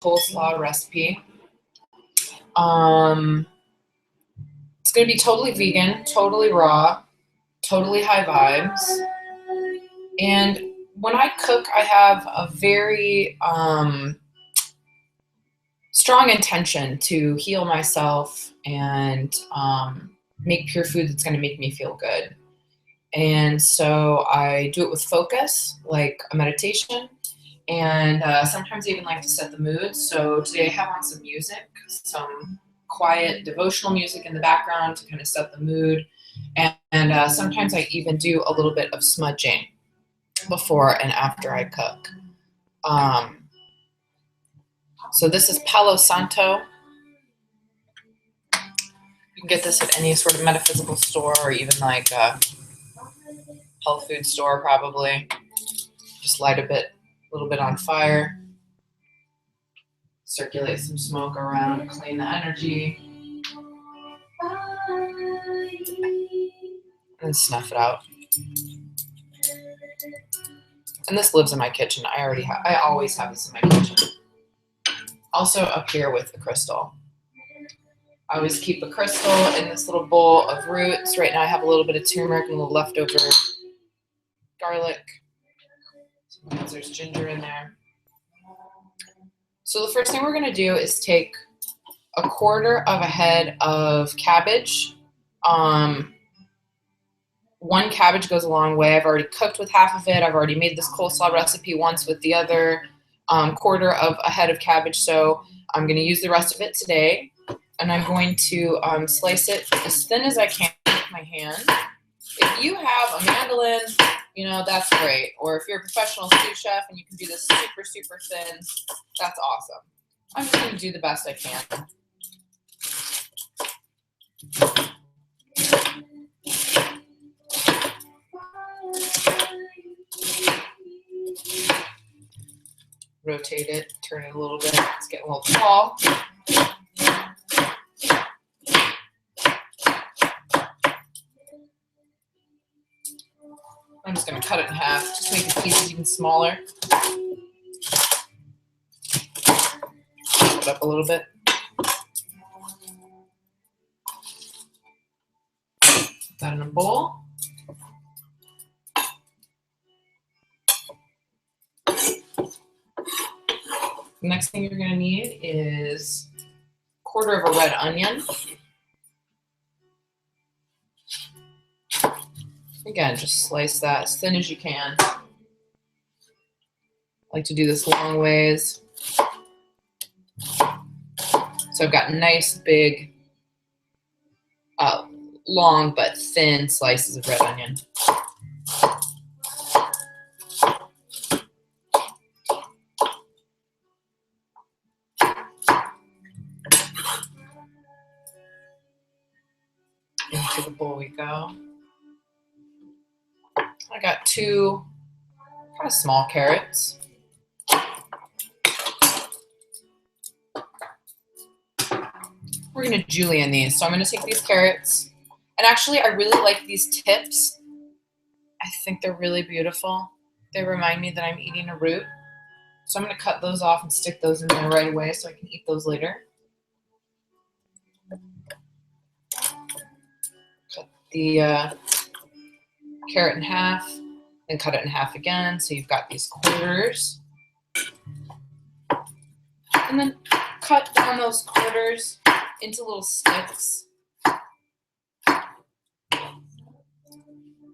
coleslaw recipe. It's going to be totally vegan, totally raw, totally high vibes. And when I cook, I have a very strong intention to heal myself and make pure food that's going to make me feel good. And so I do it with focus, like a meditation, and sometimes I even like to set the mood. So today I have on some music, some quiet devotional music in the background to kind of set the mood. And sometimes I even do a little bit of smudging before and after I cook. So this is Palo Santo. You can get this at any sort of metaphysical store or even like a health food store probably. Just light a little bit on fire. Circulate some smoke around, clean the energy. And snuff it out. And this lives in my kitchen. I always have this in my kitchen. Also up here with the crystal. I always keep a crystal in this little bowl of roots. Right now I have a little bit of turmeric and a little leftover garlic. Sometimes there's ginger in there. So the first thing we're going to do is take a 1/4 of a head of cabbage. One cabbage goes a long way. I've already cooked with half of it. I've already made this coleslaw recipe once with the other 1/4 of a head of cabbage. So I'm going to use the rest of it today. And I'm going to slice it as thin as I can with my hand. If you have a mandolin, that's great. Or if you're a professional sous chef and you can do this super, super thin, that's awesome. I'm just going to do the best I can. Rotate it, turn it a little bit. It's getting a little tall. I'm just going to cut it in half, just make the pieces even smaller. Put it up a little bit. Put that in a bowl. The next thing you're going to need is 1/4 of a red onion. Again, just slice that as thin as you can. I like to do this long ways. So I've got nice, big, long but thin slices of red onion. Into the bowl we go. I got 2 kind of small carrots. We're going to julienne these. So I'm going to take these carrots. And actually, I really like these tips. I think they're really beautiful. They remind me that I'm eating a root. So I'm going to cut those off and stick those in there right away so I can eat those later. Cut the carrot in half, and cut it in half again. So you've got these 1/4s. And then cut down those 1/4s into little sticks.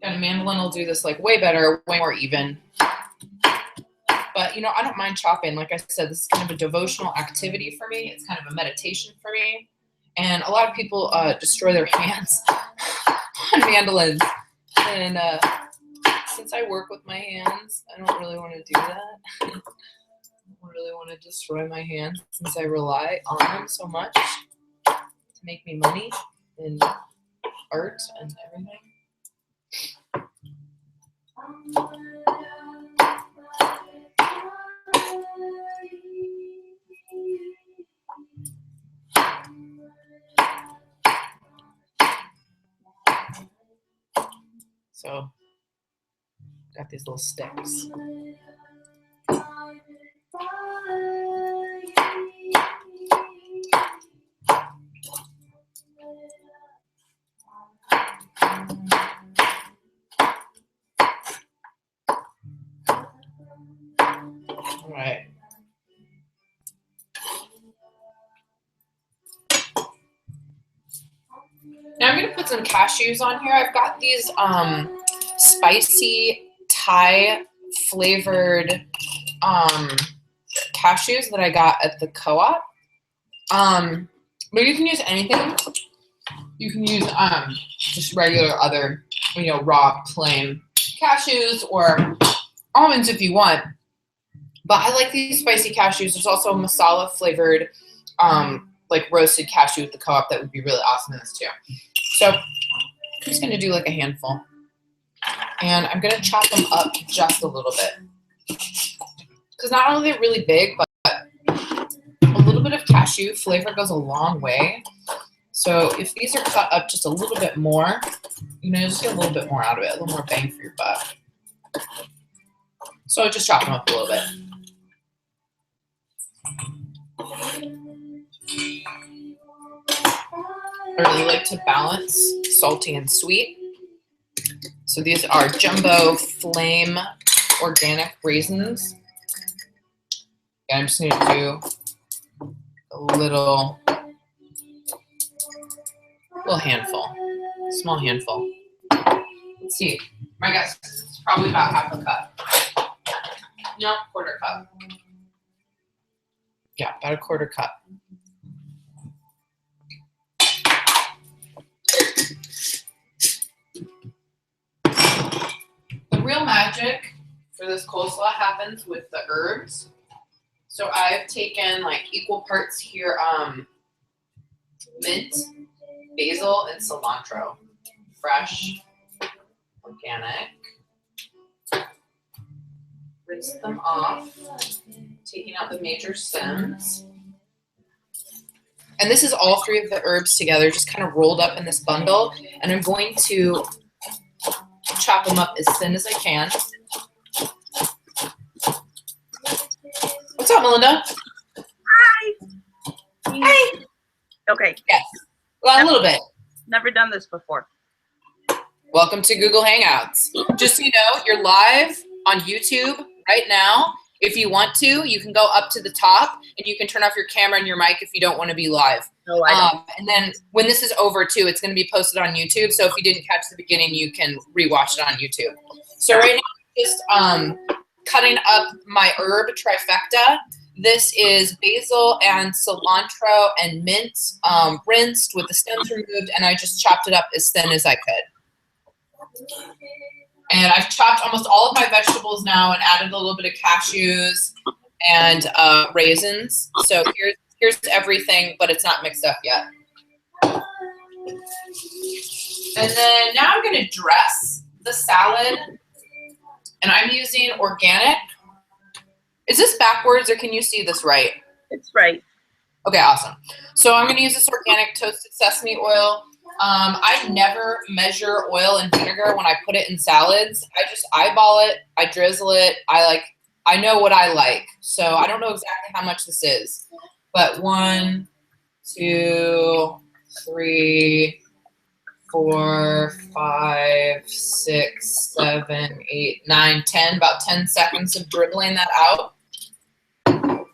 And a mandolin will do this like way better, way more even. But I don't mind chopping. Like I said, this is kind of a devotional activity for me. It's kind of a meditation for me. And a lot of people destroy their hands on mandolins. And since I work with my hands, I don't really want to do that. I don't really want to destroy my hands since I rely on them so much to make me money and art and everything. So, got these little sticks. Now I'm gonna put some cashews on here. I've got these spicy Thai flavored cashews that I got at the co-op. But you can use anything. You can use just regular other, you know, raw plain cashews or almonds if you want. But I like these spicy cashews. There's also masala flavored like roasted cashew at the co-op that would be really awesome in this too. So I'm just gonna do like a handful. And I'm gonna chop them up just a little bit. Because not only are they really big, but a little bit of cashew flavor goes a long way. So if these are cut up just a little bit more, you know, just get a little bit more out of it, a little more bang for your buck. So just chop them up a little bit. I really like to balance salty and sweet. So these are Jumbo Flame organic raisins. And I'm just going to do a little handful, small handful. Let's see. My guess is it's probably about half a cup. No, quarter cup. Yeah, about a quarter cup. The real magic for this coleslaw happens with the herbs. So I've taken like equal parts here, mint, basil, and cilantro. Fresh, organic. Rinse them off, taking out the major stems. And this is all three of the herbs together, just kind of rolled up in this bundle. And I'm going to chop them up as thin as I can. What's up, Melinda? Hi. Hi. Okay. Yes. Well, a little bit. Never done this before. Welcome to Google Hangouts. Just so you know, you're live on YouTube right now. If you want to, you can go up to the top and you can turn off your camera and your mic if you don't want to be live. No, I don't. And then when this is over too, it's going to be posted on YouTube. So if you didn't catch the beginning, you can rewatch it on YouTube. So right now, I'm just cutting up my herb trifecta. This is basil and cilantro and mint, rinsed with the stems removed, and I just chopped it up as thin as I could. And I've chopped almost all of my vegetables now and added a little bit of cashews and raisins. So here's everything, but it's not mixed up yet. And then now I'm going to dress the salad, and I'm using organic. Is this backwards, or can you see this right? It's right. Okay, awesome. So I'm going to use this organic toasted sesame oil. I never measure oil and vinegar when I put it in salads. I just eyeball it. I drizzle it. I know what I like. So I don't know exactly how much this is. But 1, 2, 3, 4, 5, 6, 7, 8, 9, 10. About 10 seconds of dribbling that out.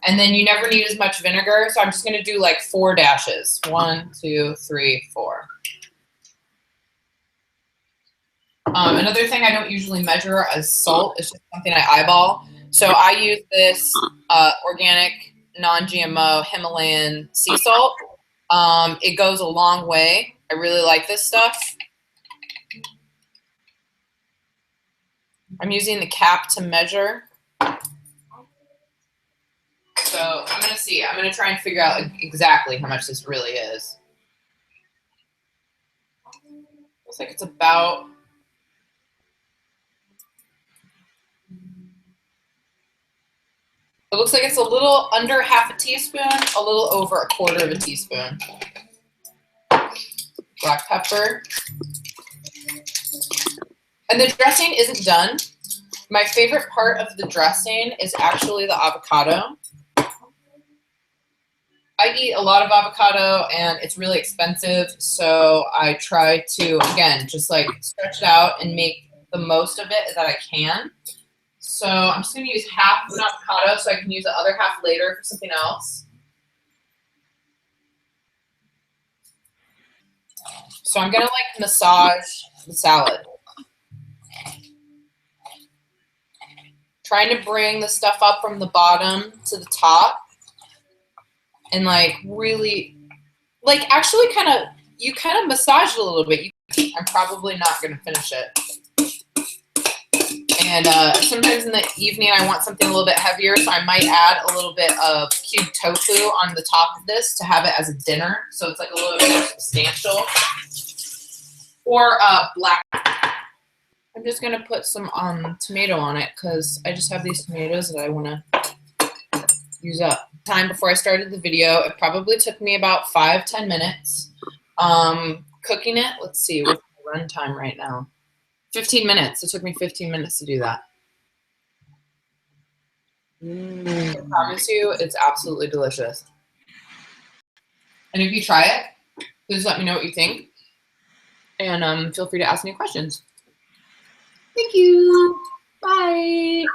And then you never need as much vinegar. So I'm just going to do like 4 dashes. 1, 2, 3, 4. Another thing I don't usually measure as salt is just something I eyeball. So I use this organic, non-GMO Himalayan sea salt. It goes a long way. I really like this stuff. I'm using the cap to measure. So I'm going to see. I'm going to try and figure out exactly how much this really is. Looks like it's about... It looks like it's a little under half a teaspoon, a little over 1/4 teaspoon. Black pepper. And the dressing isn't done. My favorite part of the dressing is actually the avocado. I eat a lot of avocado and it's really expensive, so I try to, again, just like stretch it out and make the most of it that I can. So I'm just going to use half of an avocado so I can use the other half later for something else. So I'm gonna like massage the salad. Trying to bring the stuff up from the bottom to the top. And like really, like actually you kind of massage it a little bit. I'm probably not gonna finish it. And sometimes in the evening I want something a little bit heavier, so I might add a little bit of cubed tofu on the top of this to have it as a dinner, so it's like a little bit more substantial. Or black. I'm just gonna put some tomato on it because I just have these tomatoes that I want to use up. Time before I started the video, it probably took me about 5-10 minutes cooking it. Let's see, what's the run time right now? 15 minutes. It took me 15 minutes to do that. I promise you, it's absolutely delicious. And if you try it, please let me know what you think. And feel free to ask me questions. Thank you. Bye.